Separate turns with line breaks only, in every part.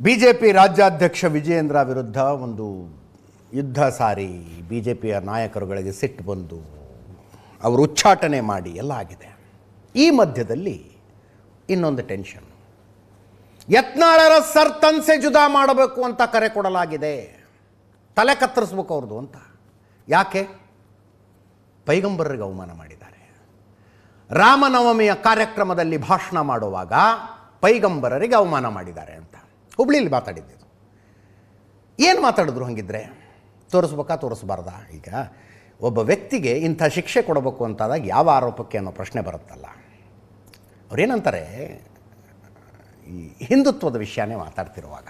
BJP ರಾಜ್ಯಾಧ್ಯಕ್ಷ ವಿಜಯೇಂದ್ರ ವಿರುದ್ಧ ಒಂದು ಯುದ್ಧ ಸಾರಿ ಬಿಜೆಪಿಯ ನಾಯಕರುಗಳಿಗೆ ಸಿಟ್ಟು ಬಂದು ಅವರು ಉಚ್ಚಾಟನೆ ಮಾಡಿ ಎಲ್ಲ ಆಗಿದೆ. ಈ ಮಧ್ಯದಲ್ಲಿ ಇನ್ನೊಂದು ಟೆನ್ಷನ್, ಯತ್ನಾಳರ ಸರ್ತನ್ಸೆ ಜುದಾ ಮಾಡಬೇಕು ಅಂತ ಕರೆ ಕೊಡಲಾಗಿದೆ, ತಲೆ ಕತ್ತರಿಸ್ಬೇಕು ಅವ್ರದ್ದು ಅಂತ. ಯಾಕೆ? ಪೈಗಂಬರರಿಗೆ ಅವಮಾನ ಮಾಡಿದ್ದಾರೆ. ರಾಮನವಮಿಯ ಕಾರ್ಯಕ್ರಮದಲ್ಲಿ ಭಾಷಣ ಮಾಡುವಾಗ ಪೈಗಂಬರರಿಗೆ ಅವಮಾನ ಮಾಡಿದ್ದಾರೆ ಅಂತ ಹುಬ್ಳಿಲಿ ಮಾತಾಡಿದ್ದು. ಏನು ಮಾತಾಡಿದ್ರು? ಹಂಗಿದ್ರೆ ತೋರಿಸ್ಬೇಕಾ ತೋರಿಸ್ಬಾರ್ದಾ? ಈಗ ಒಬ್ಬ ವ್ಯಕ್ತಿಗೆ ಇಂಥ ಶಿಕ್ಷೆ ಕೊಡಬೇಕು ಅಂತಾದಾಗ ಯಾವ ಆರೋಪಕ್ಕೆ ಅನ್ನೋ ಪ್ರಶ್ನೆ ಬರುತ್ತಲ್ಲ. ಅವ್ರೇನಂತಾರೆ, ಈ ಹಿಂದುತ್ವದ ವಿಷಯನೇ ಮಾತಾಡ್ತಿರುವಾಗ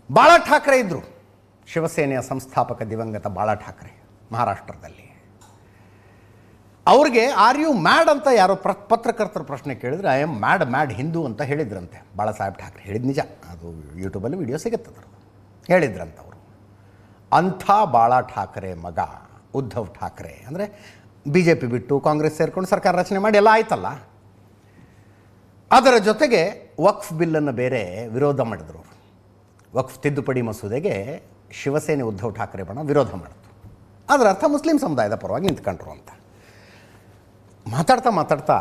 ಬಾಳಾ ಠಾಕ್ರೆ ಇದ್ದರು, ಶಿವಸೇನೆಯ ಸಂಸ್ಥಾಪಕ ದಿವಂಗತ ಬಾಳಾ ಠಾಕ್ರೆ ಮಹಾರಾಷ್ಟ್ರದಲ್ಲಿ. ಅವ್ರಿಗೆ ಆರ್ ಯು ಮ್ಯಾಡ್ ಅಂತ ಯಾರೋ ಪತ್ರಕರ್ತರ ಪ್ರಶ್ನೆ ಕೇಳಿದ್ರೆ ಐ ಆಮ್ ಮ್ಯಾಡ್ ಹಿಂದೂ ಅಂತ ಹೇಳಿದ್ರಂತೆ ಬಾಳಾ ಸಾಹೇಬ್ ಠಾಕ್ರೆ. ಹೇಳಿದ ನಿಜ, ಅದು ಯೂಟ್ಯೂಬಲ್ಲಿ ವಿಡಿಯೋ ಸಿಗುತ್ತದ್ರು. ಹೇಳಿದ್ರಂತ ಅವರು. ಅಂಥ ಬಾಳಾ ಠಾಕ್ರೆ ಮಗ ಉದ್ಧವ್ ಠಾಕ್ರೆ ಅಂದರೆ ಬಿ ಜೆ ಪಿ ಬಿಟ್ಟು ಕಾಂಗ್ರೆಸ್ ಸೇರಿಕೊಂಡು ಸರ್ಕಾರ ರಚನೆ ಮಾಡಿ ಎಲ್ಲ ಆಯ್ತಲ್ಲ. ಅದರ ಜೊತೆಗೆ ವಕ್ಫ್ ಬಿಲ್ಲನ್ನು ಬೇರೆ ವಿರೋಧ ಮಾಡಿದ್ರು. ವಕ್ಫ್ ತಿದ್ದುಪಡಿ ಮಸೂದೆಗೆ ಶಿವಸೇನೆ ಉದ್ಧವ್ ಠಾಕ್ರೆ ಬಣ ವಿರೋಧ ಮಾಡಿತು. ಅದರ ಅರ್ಥ ಮುಸ್ಲಿಂ ಸಮುದಾಯದ ಪರವಾಗಿ ನಿಂತ್ಕೊಂಡ್ರು ಅಂತ. ಮಾತಾಡ್ತಾ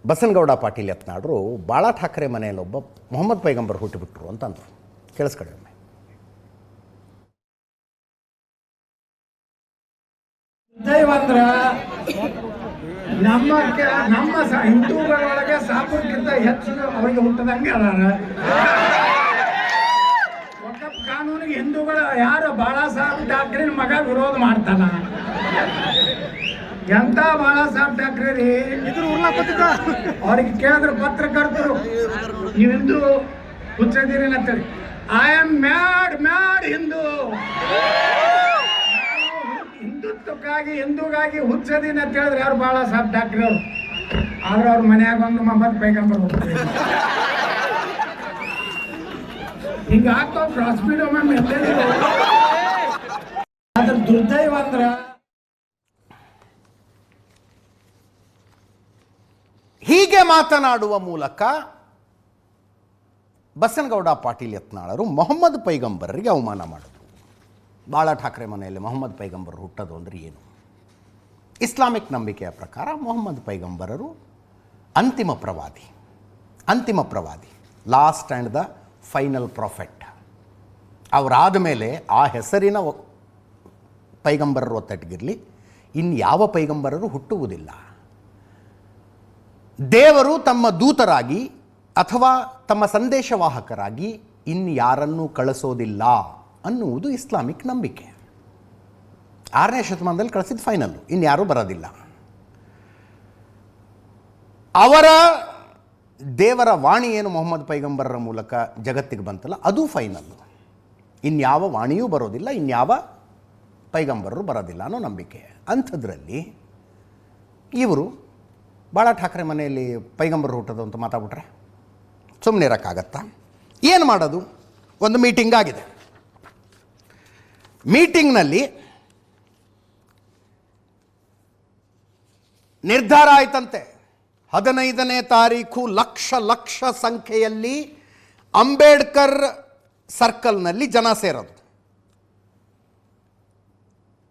ಬಸನಗೌಡ ಪಾಟೀಲ್ ಯತ್ನಾಳರು ಬಾಳಾ ಠಾಕ್ರೆ ಮನೆಯಲ್ಲೊಬ್ಬ ಮೊಹಮ್ಮದ್ ಪೈಗಂಬರ್ ಹುಟ್ಟುಬಿಟ್ರು ಅಂತ ಅಂದರು. ಕೇಳಿಸ್ಕೊಳ್ಳಿ ಒಮ್ಮೆ.
ದೈವಂದ್ರ ನಮ್ಮ ಹಿಂದೂಗಳೊಳಗೆ ಸಾಪುರ್ಗಿಂತ ಹೆಚ್ಚು ಅವರಿಗೆ ಹುಟ್ಟದಂಗೆ ಅದಾರ. ವಕಫ್ ಕಾನೂನಿಗೆ ಹಿಂದೂಗಳು ಯಾರು ಬಾಳಾ ಸಾಹೇಬ್ ಠಾಕ್ರೆ ಮಗ ವಿರೋಧ ಮಾಡ್ತಾನ. ಎಂತ ಬಾಳಾ ಸಾಹೇಬ್ ಠಾಕ್ರೆ ರೀ, ಅವ್ರಿಗೆ ಕೇಳಿದ್ರು ಪತ್ರಕರ್ತರು, ನೀವು ಹಿಂದೂ ಹುಚ್ಚದಿರಿ ಅಂತೇಳಿ. ಐ ಆಮ್ ಮ್ಯಾಡ್ ಹಿಂದೂ, ಹಿಂದುತ್ವಕ್ಕಾಗಿ ಹಿಂದೂಗಾಗಿ ಹುಚ್ಚದಿನ ಅಂತ ಹೇಳಿದ್ರೆ ಯಾರು ಬಾಳಾ ಸಾಹೇಬ್ ಠಾಕ್ರೆ ಅವರು. ಆದ್ರೆ ಅವ್ರ ಮನ್ಯಾಗ ಒಂದು ಮೊಹಮ್ಮದ್ ಪೈಗಂಬರ್ ಹೋಗ್ತಾರೆ. ಹಿಂಗ ಆಗ್ತಾವ ಕ್ರಾಸ್ಬೀಡ್ ಅದ್ರ ದುರ್ದೈವ ಅಂದ್ರ.
ಹೀಗೆ ಮಾತನಾಡುವ ಮೂಲಕ ಬಸನಗೌಡ ಪಾಟೀಲ್ ಯತ್ನಾಳರು ಮೊಹಮ್ಮದ್ ಪೈಗಂಬರರಿಗೆ ಅವಮಾನ ಮಾಡಿದ್ರು. ಬಾಳಾ ಠಾಕ್ರೆ ಮನೆಯಲ್ಲಿ ಮೊಹಮ್ಮದ್ ಪೈಗಂಬರ್ ಹುಟ್ಟೋದು ಅಂದರೆ ಏನು? ಇಸ್ಲಾಮಿಕ್ ನಂಬಿಕೆಯ ಪ್ರಕಾರ ಮೊಹಮ್ಮದ್ ಪೈಗಂಬರರು ಅಂತಿಮ ಪ್ರವಾದಿ, last and the final prophet. ಅವರಾದ ಮೇಲೆ ಆ ಹೆಸರಿನ ಪೈಗಂಬರರು ಒತ್ತಟ್ಟಿಗಿರಲಿ, ಇನ್ಯಾವ ಪೈಗಂಬರರು ಹುಟ್ಟುವುದಿಲ್ಲ. ದೇವರು ತಮ್ಮ ದೂತರಾಗಿ ಅಥವಾ ತಮ್ಮ ಸಂದೇಶವಾಹಕರಾಗಿ ಇನ್ಯಾರನ್ನೂ ಕಳಿಸೋದಿಲ್ಲ ಅನ್ನುವುದು ಇಸ್ಲಾಮಿಕ್ ನಂಬಿಕೆ. 6ನೇ ಶತಮಾನದಲ್ಲಿ ಕಳಿಸಿದ ಫೈನಲ್ಲು, ಇನ್ಯಾರೂ ಬರೋದಿಲ್ಲ. ಅವರ ದೇವರ ವಾಣಿ ಏನು ಮೊಹಮ್ಮದ್ ಪೈಗಂಬರರ ಮೂಲಕ ಜಗತ್ತಿಗೆ ಬಂತಲ್ಲ, ಅದು ಫೈನಲ್ಲು. ಇನ್ಯಾವ ವಾಣಿಯೂ ಬರೋದಿಲ್ಲ, ಇನ್ಯಾವ ಪೈಗಂಬರರು ಬರೋದಿಲ್ಲ ಅನ್ನೋ ನಂಬಿಕೆ. ಅಂಥದ್ರಲ್ಲಿ ಇವರು ಬಾಳಾ ಠಾಕ್ರೆ ಮನೆಯಲ್ಲಿ ಪೈಗಂಬರರು ಹುಟ್ಟೋದು ಅಂತ ಮಾತಾಡ್ಬಿಟ್ರೆ ಸುಮ್ಮನೆ ಇರೋಕ್ಕಾಗತ್ತಾ? ಏನು ಮಾಡೋದು? ಒಂದು ಮೀಟಿಂಗ್ ಆಗಿದೆ. ಮೀಟಿಂಗ್ನಲ್ಲಿ ನಿರ್ಧಾರ ಆಯ್ತಂತೆ, 15ನೇ ತಾರೀಕು ಲಕ್ಷ ಸಂಖ್ಯೆಯಲ್ಲಿ ಅಂಬೇಡ್ಕರ್ ಸರ್ಕಲ್ನಲ್ಲಿ ಜನ ಸೇರೋದು.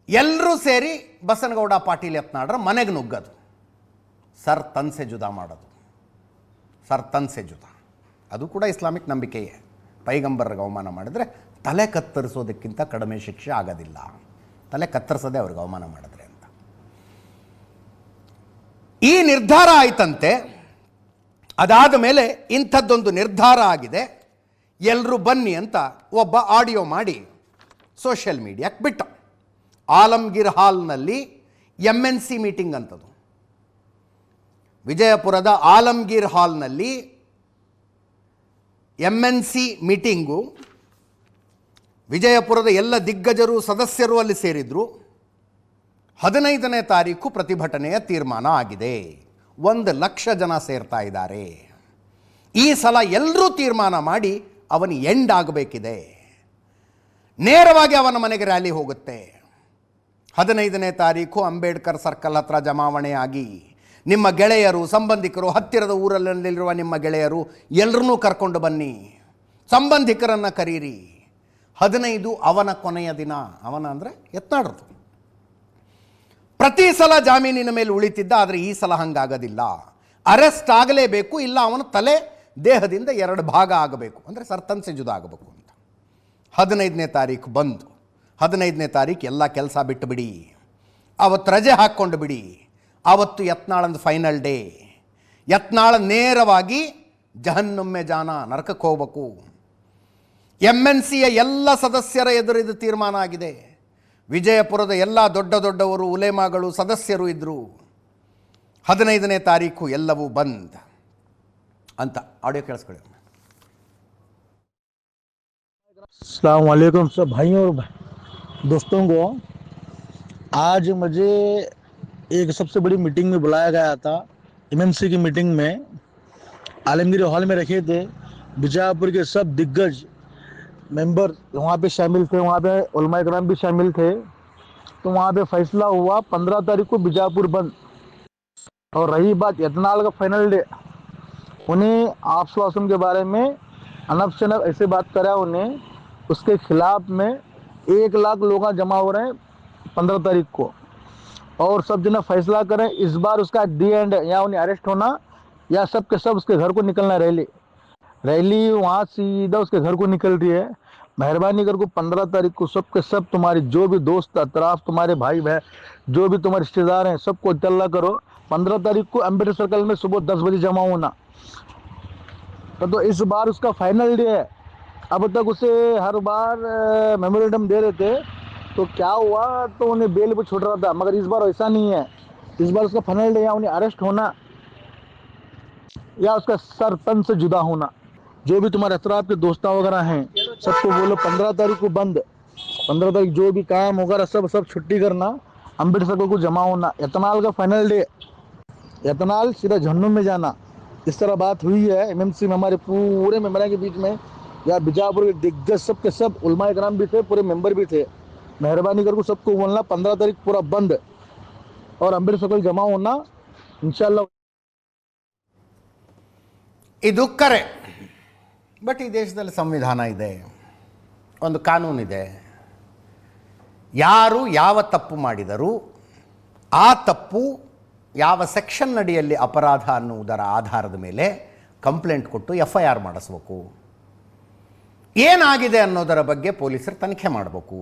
ಎಲ್ಲರೂ ಸೇರಿ ಬಸನಗೌಡ ಪಾಟೀಲ್ ಯತ್ನಾಳರ ಮನೆಗೆ ನುಗ್ಗೋದು, ಸರ್ತನ್ಸೆ ಜುದಾ ಮಾಡೋದು. ಸರ್ತನ್ಸೆ ಜುದಾ ಅದು ಕೂಡ ಇಸ್ಲಾಮಿಕ್ ನಂಬಿಕೆಯೇ. ಪೈಗಂಬರ್ರಿಗೆ ಅವಮಾನ ಮಾಡಿದರೆ ತಲೆ ಕತ್ತರಿಸೋದಕ್ಕಿಂತ ಕಡಿಮೆ ಶಿಕ್ಷೆ ಆಗೋದಿಲ್ಲ. ತಲೆ ಕತ್ತರಿಸೋದೇ ಅವ್ರಿಗೆ ಅವಮಾನ ಮಾಡಿದ್ರೆ ಅಂತ ಈ ನಿರ್ಧಾರ ಆಯ್ತಂತೆ. ಅದಾದ ಮೇಲೆ ಇಂಥದ್ದೊಂದು ನಿರ್ಧಾರ ಆಗಿದೆ, ಎಲ್ಲರೂ ಬನ್ನಿ ಅಂತ ಒಬ್ಬ ಆಡಿಯೋ ಮಾಡಿ ಸೋಷಿಯಲ್ ಮೀಡಿಯಾಕ್ಕೆ ಬಿಟ್ಟ. ಆಲಮ್ಗೀರ್ ಹಾಲ್ನಲ್ಲಿ MNC ಮೀಟಿಂಗ್ ಅಂತದು. ವಿಜಯಪುರದ ಆಲಮ್ಗೀರ್ ಹಾಲ್ನಲ್ಲಿ MNC ಮೀಟಿಂಗು. ವಿಜಯಪುರದ ಎಲ್ಲ ದಿಗ್ಗಜರು ಸದಸ್ಯರು ಅಲ್ಲಿ ಸೇರಿದ್ರು. 15ನೇ ತಾರೀಕು ಪ್ರತಿಭಟನೆಯ ತೀರ್ಮಾನ ಆಗಿದೆ. 1,00,000 ಜನ ಸೇರ್ತಾ ಇದ್ದಾರೆ. ಈ ಸಲ ಎಲ್ಲರೂ ತೀರ್ಮಾನ ಮಾಡಿ ಅವನು ಎಂಡ್ ಆಗಬೇಕಿದೆ. ನೇರವಾಗಿ ಅವನ ಮನೆಗೆ ರ್ಯಾಲಿ ಹೋಗುತ್ತೆ. 15ನೇ ತಾರೀಕು ಅಂಬೇಡ್ಕರ್ ಸರ್ಕಲ್ ಹತ್ರ ಜಮಾವಣೆ ಆಗಿ ನಿಮ್ಮ ಗೆಳೆಯರು, ಸಂಬಂಧಿಕರು, ಹತ್ತಿರದ ಊರಲ್ಲಿರುವ ನಿಮ್ಮ ಗೆಳೆಯರು ಎಲ್ಲರನ್ನೂ ಕರ್ಕೊಂಡು ಬನ್ನಿ, ಸಂಬಂಧಿಕರನ್ನು ಕರೀರಿ. 15 ಅವನ ಕೊನೆಯ ದಿನ. ಅವನ ಅಂದರೆ ಯತ್ನಾಳರದು. ಪ್ರತಿ ಸಲ ಜಾಮೀನಿನ ಮೇಲೆ ಉಳಿತಿದ್ದ, ಆದರೆ ಈ ಸಲ ಹಂಗಾಗೋದಿಲ್ಲ. ಅರೆಸ್ಟ್ ಆಗಲೇಬೇಕು, ಇಲ್ಲ ಅವನ ತಲೆ ದೇಹದಿಂದ 2 ಭಾಗ ಆಗಬೇಕು, ಅಂದರೆ ಸರ್ಟನ್ಸೆ ಜುದಾ ಆಗಬೇಕು ಅಂತ. 15ನೇ ತಾರೀಕು ಬಂದು 15ನೇ ತಾರೀಕು ಎಲ್ಲ ಕೆಲಸ ಬಿಟ್ಟುಬಿಡಿ, ಅವತ್ತು ರಜೆ ಹಾಕ್ಕೊಂಡು ಬಿಡಿ. ಆವತ್ತು ಯತ್ನಾಳಂದು ಫೈನಲ್ ಡೇ. ಯತ್ನಾಳ ನೇರವಾಗಿ ಜಹನ್ನಮ್ಮೆ ಜಾನ, ನರಕಕ್ಕೆ ಹೋಗ್ಬೇಕು. MNCಯ ಎಲ್ಲ ಸದಸ್ಯರ ಎದುರಿದು ತೀರ್ಮಾನ ಆಗಿದೆ. ವಿಜಯಪುರದ ಎಲ್ಲ ದೊಡ್ಡ ದೊಡ್ಡವರು, ಉಲೇಮಾಗಳು, ಸದಸ್ಯರು ಇದ್ದರು. 15ನೇ ತಾರೀಕು ಎಲ್ಲವೂ ಬಂದ್ ಅಂತ. ಆಡಿಯೋ ಕೇಳಿಸ್ಕೊಳ್ಳಿ.
अस्सलाम वालेकुम सब भाइयों और दोस्तों को, आज मुझे एक सबसे बड़ी मीटिंग में बुलाया गया था। MMC की मीटिंग में आलमगीर हॉल में रखे थे। बीजापुर के सब दिग्गज मेंबर वहाँ पे शामिल थे, वहाँ पे उलमा इकराम भी शामिल थे। तो वहाँ पे फैसला हुआ 15 तारीख को बीजापुर बंद। और रही बात यतनाल का फाइनल डे, उन्हें आश्वासन के बारे में अनब शनब ऐसे बात करा, उन्हें उसके खिलाफ में 1 लाख लोग जमा हो रहे हैं 15 तारीख को। और सब जना फैसला करें इस बार उसका डी एंड, या उन्हें अरेस्ट होना या सब के सब उसके घर को निकलना। रैली वहाँ सीधा उसके घर को निकल रही है। मेहरबानी कर को 15 तारीख को सब के सब तुम्हारी जो भी दोस्त अतराफ, तुम्हारे भाई बहन, जो भी तुम्हारे रिश्तेदार हैं, सबको इतला करो। 15 तारीख को अम्बेडकर सर्कल में सुबह 10 बजे जमा होना। तो इस बार उसका फाइनल डे है। अब तक उसे हर बार मेमोरेंडम दे रहे थे, तो क्या हुआ, तो उन्हें बेल पर छोड़ रहा था। मगर इस बार ऐसा नहीं है। इस बार उसका फाइनल डे, या उन्हें अरेस्ट होना या उसका सर तन से जुदा होना। जो भी तुम्हारे अतराफ के दोस्ता वगैरह हैं, सबको बोलो 15 तारीख को बंद। 15 तारीख जो भी काम वगैरह सब छुट्टी करना, अम्बेडकर सर्कल को जमा होना। यतनाल का फाइनल डे, यतनाल सीधा जहन्नुम में जाना। इस तरह बात हुई है MMC में, हमारे पूरे मेंबरों के बीच में, या बीजापुर के दिग्गज सब के सब उलमा इकराम भी थे, पूरे मेंबर भी थे। मेहरबानी करके सबको बोलना 15 तारीख पूरा बंद और अम्बेडकर सर्कल जमा होना इंशाल्लाह।
ಇದು ಕರೆ. ಬಟ್ ಈ ದೇಶದಲ್ಲಿ ಸಂವಿಧಾನ ಇದೆ, ಒಂದು ಕಾನೂನಿದೆ. ಯಾರು ಯಾವ ತಪ್ಪು ಮಾಡಿದರೂ ಆ ತಪ್ಪು ಯಾವ ಸೆಕ್ಷನ್ ಅಡಿಯಲ್ಲಿ ಅಪರಾಧ ಅನ್ನುವುದರ ಆಧಾರದ ಮೇಲೆ ಕಂಪ್ಲೇಂಟ್ ಕೊಟ್ಟು FIR ಮಾಡಿಸ್ಬೇಕು. ಏನಾಗಿದೆ ಅನ್ನೋದರ ಬಗ್ಗೆ ಪೊಲೀಸರು ತನಿಖೆ ಮಾಡಬೇಕು.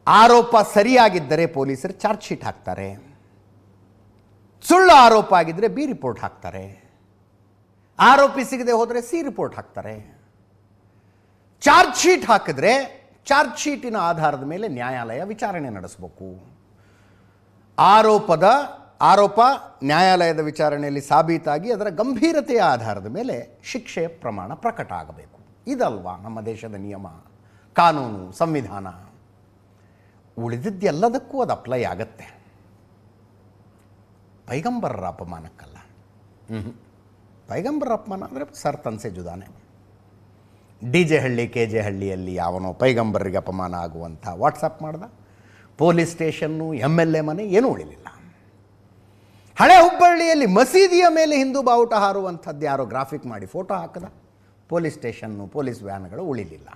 ಆರೋಪ ಸರಿಯಾಗಿದ್ದರೆ ಪೊಲೀಸರು ಚಾರ್ಜ್ ಶೀಟ್ ಹಾಕ್ತಾರೆ, ಸುಳ್ಳು ಆರೋಪ ಆಗಿದ್ದರೆ B ರಿಪೋರ್ಟ್ ಹಾಕ್ತಾರೆ, ಆರೋಪಿ ಸಿಗದೆ ಹೋದರೆ C ರಿಪೋರ್ಟ್ ಹಾಕ್ತಾರೆ. ಚಾರ್ಜ್ ಶೀಟ್ ಹಾಕಿದ್ರೆ ಚಾರ್ಜ್ ಶೀಟಿನ ಆಧಾರದ ಮೇಲೆ ನ್ಯಾಯಾಲಯ ವಿಚಾರಣೆ ನಡೆಸಬೇಕು. ಆರೋಪ ನ್ಯಾಯಾಲಯದ ವಿಚಾರಣೆಯಲ್ಲಿ ಸಾಬೀತಾಗಿ ಅದರ ಗಂಭೀರತೆಯ ಆಧಾರದ ಮೇಲೆ ಶಿಕ್ಷೆಯ ಪ್ರಮಾಣ ಪ್ರಕಟ ಆಗಬೇಕು. ಇದಲ್ವಾ ನಮ್ಮ ದೇಶದ ನಿಯಮ, ಕಾನೂನು, ಸಂವಿಧಾನ. ಉಳಿದಿದ್ದೆಲ್ಲದಕ್ಕೂ ಅದು ಅಪ್ಲೈ ಆಗತ್ತೆ, ಪೈಗಂಬರರ ಅಪಮಾನಕ್ಕಲ್ಲ. ಪೈಗಂಬರರ ಅಪಮಾನ ಅಂದರೆ ಸರ್ಟನ್ಸೆ ಜುದಾನೆ. DJ ಹಳ್ಳಿ KJ ಹಳ್ಳಿಯಲ್ಲಿ ಯಾವನೋ ಪೈಗಂಬರಿಗೆ ಅಪಮಾನ ಆಗುವಂಥ ವಾಟ್ಸಪ್ ಮಾಡ್ದ, ಪೊಲೀಸ್ ಸ್ಟೇಷನ್ನು, MLA ಮನೆ ಏನೂ ಉಳಿಲಿಲ್ಲ. ಹಳೆ ಹುಬ್ಬಳ್ಳಿಯಲ್ಲಿ ಮಸೀದಿಯ ಮೇಲೆ ಹಿಂದೂ ಬಾವುಟ ಹಾರುವಂಥದ್ದು ಯಾರೋ ಗ್ರಾಫಿಕ್ ಮಾಡಿ ಫೋಟೋ ಹಾಕದ, ಪೊಲೀಸ್ ಸ್ಟೇಷನ್ನು, ಪೊಲೀಸ್ ವ್ಯಾನ್ಗಳು ಉಳಿಲಿಲ್ಲ.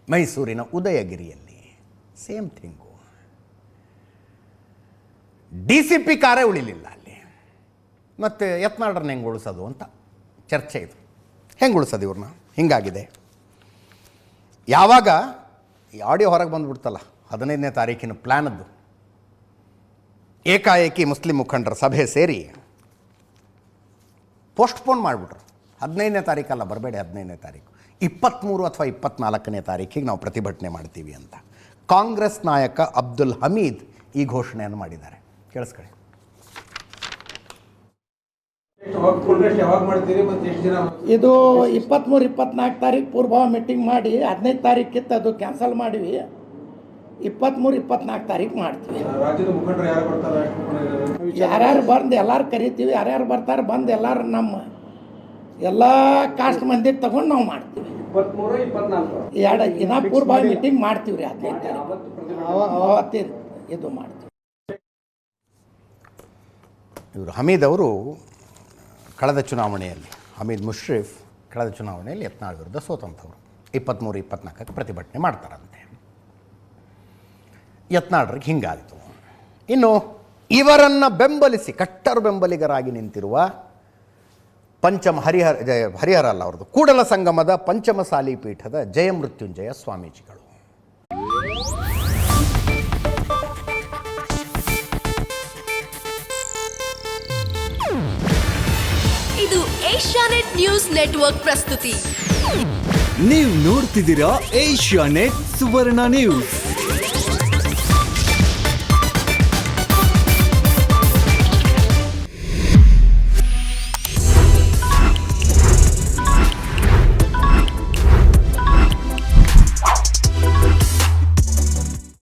ಮೈಸೂರಿನ ಉದಯಗಿರಿಯಲ್ಲಿ ಸೇಮ್ ಥಿಂಗು, DCP ಕಾರೇ ಉಳಿಲಿಲ್ಲ ಅಲ್ಲಿ. ಮತ್ತು ಯತ್ನಾಳರನ್ನ ಹೆಂಗೆ ಉಳಿಸೋದು ಅಂತ ಚರ್ಚೆ ಇದು. ಹೆಂಗೆ ಉಳಿಸೋದು ಇವ್ರನ್ನ? ಹಿಂಗಾಗಿದೆ. ಯಾವಾಗ ಈ ಆಡಿಯೋ ಹೊರಗೆ ಬಂದುಬಿಡ್ತಲ್ಲ 15ನೇ ತಾರೀಕಿನ ಪ್ಲ್ಯಾನದ್ದು, ಏಕಾಏಕಿ ಮುಸ್ಲಿಂ ಮುಖಂಡರ ಸಭೆ ಸೇರಿ ಪೋಸ್ಟ್ಪೋನ್ ಮಾಡಿಬಿಟ್ರು. 15ನೇ ತಾರೀಕಲ್ಲ, ಬರಬೇಡಿ 15ನೇ ತಾರೀಕು, 23 ಅಥವಾ 24ನೇ ತಾರೀಕಿಗೆ ನಾವು ಪ್ರತಿಭಟನೆ ಮಾಡ್ತೀವಿ ಅಂತ ಕಾಂಗ್ರೆಸ್ ನಾಯಕ ಅಬ್ದುಲ್ ಹಮೀದ್ ಈ ಘೋಷಣೆಯನ್ನು ಮಾಡಿದ್ದಾರೆ. ಕೇಳಿಸ್ಕೊಳ್ಳಿ.
ಇದು 23-24 ತಾರೀಕು ಪೂರ್ವಭಾವ ಮೀಟಿಂಗ್ ಮಾಡಿ 15 ತಾರೀಕಿತ್ತು ಅದು ಕ್ಯಾನ್ಸಲ್ ಮಾಡಿವಿ. 23-24 ತಾರೀಕು ಮಾಡ್ತೀವಿ.
ರಾಜ್ಯದ ಮುಖಂಡರು ಯಾರು ಬರ್ತಾರೆ?
ಯಾರ್ಯಾರು ಬಂದು ಎಲ್ಲಾರು ಕರಿತೀವಿ. ಯಾರ್ಯಾರು ಬರ್ತಾರೆ ಬಂದು ಎಲ್ಲಾರು ನಮ್ಮ ಎಲ್ಲ ಕಾಸ್ಟ್ ಮಂದಿ ತಗೊಂಡು ನಾವು ಮಾಡ್ತೀವಿ. 23-24 ದಿನ ಪೂರ್ವಭಾವ ಮೀಟಿಂಗ್ ಮಾಡ್ತೀವಿ ರೀ. 15 ತಾರೀಕು ಅವತ್ತೇ ಇದು ಮಾಡ್ತೀವಿ.
ಇವರು ಹಮೀದ್ ಅವರು ಕಳೆದ ಚುನಾವಣೆಯಲ್ಲಿ, ಹಮೀದ್ ಮುಷ್ರಿಫ್ ಕಳೆದ ಚುನಾವಣೆಯಲ್ಲಿ ಯತ್ನಾಳ್ ವಿರುದ್ಧ ಸೋತಂಥವ್ರು. 23-24 ಪ್ರತಿಭಟನೆ ಮಾಡ್ತಾರಂತೆ. ಯತ್ನಾಳ್ರಿಗೆ ಹಿಂಗಾಯಿತು. ಇನ್ನು ಇವರನ್ನು ಬೆಂಬಲಿಸಿ ಕಟ್ಟರ್ ಬೆಂಬಲಿಗರಾಗಿ ನಿಂತಿರುವ ಹರಿಹರ ಅಲ್ಲ, ಅವ್ರದ್ದು ಕೂಡಲ ಸಂಗಮದ ಪಂಚಮಸಾಲಿ ಪೀಠದ ಜಯಮೃತ್ಯುಂಜಯ ಸ್ವಾಮೀಜಿಗಳು.
ಇದು ಏಷ್ಯಾನೆಟ್ ನ್ಯೂಸ್ ನೆಟ್ವರ್ಕ್ ಪ್ರಸ್ತುತಿ.
ನೀವು ನೋಡ್ತಿದ್ದೀರಾ ಏಷ್ಯಾನೆಟ್ ಸುವರ್ಣ ನ್ಯೂಸ್.